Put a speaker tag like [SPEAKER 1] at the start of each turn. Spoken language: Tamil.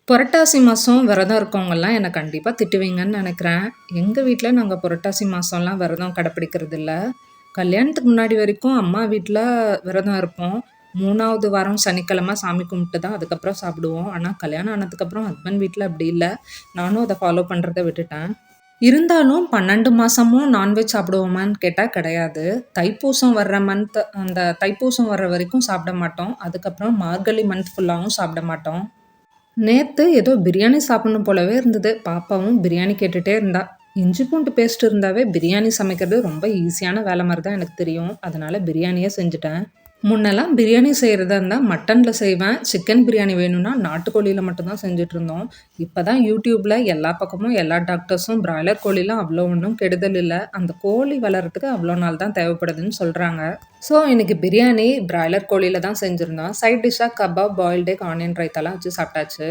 [SPEAKER 1] புரட்டாசி மாதம் விரதம் இருக்கவங்கலாம் என்னை கண்டிப்பாக திட்டுவீங்கன்னு நினைக்கிறேன். எங்கள் வீட்டில் நாங்கள் புரட்டாசி மாதம்லாம் விரதம் கடைப்பிடிக்கிறது இல்ல. கல்யாணத்துக்கு முன்னாடி வரைக்கும் அம்மா வீட்டில் விரதம் இருப்போம். 3வது வாரம் சனிக்கிழமை சாமி கும்பிட்டு தான் அதுக்கப்புறம் சாப்பிடுவோம். ஆனால் கல்யாணம் ஆனதுக்கப்புறம் ஹஸ்பண்ட் வீட்டில் அப்படி இல்லை. நானும் அதை ஃபாலோ பண்ணுறத விட்டுட்டேன். இருந்தாலும் 12 மாதமும் நான்வெஜ் சாப்பிடுவோமான்னு கேட்டால் கிடையாது. தைப்பூசம் வர்ற அந்த தைப்பூசம் வர்ற வரைக்கும் சாப்பிட மாட்டோம். அதுக்கப்புறம் மார்கழி மந்த் ஃபுல்லாகவும் சாப்பிட மாட்டோம். நேத்து ஏதோ பிரியாணி சாப்பிடணும் போலவே இருந்தது. பாப்பாவும் பிரியாணி கேட்டுட்டே இருந்தா. இஞ்சி பூண்டு பேஸ்ட் இருந்தாவே பிரியாணி சமைக்கிறது ரொம்ப ஈஸியான வேலை மாரி தான் எனக்கு தெரியும். அதனால பிரியாணியே செஞ்சுட்டேன். முன்னெல்லாம் பிரியாணி செய்றதா இருந்தா மட்டன்ல செய்வேன். சிக்கன் பிரியாணி வேணும்னா நாட்டுக்கோழியில மட்டும் தான் செஞ்சுட்ருந்தோம். இப்ப தான் YouTubeல எல்லா பக்கமும் எல்லா டாக்டர்ஸும் பிராய்லர் கோழிலாம் அவ்வளோ ஒண்ணும் கெடுதல் இல்ல. அந்த கோழி வளர்றதுக்கு அவ்வளோ நாள் தான் தேவைப்படுதுன்னு சொல்றாங்க. ஸோ இன்னைக்கு பிரியாணி பிராய்லர் கோழியில தான் செஞ்சிருந்தோம். சைட் டிஷ்ஷா கபாப், பாயில்ட் எக், ஆனியன் ரைத்தாலாம் வச்சு சாப்பிட்டாச்சு.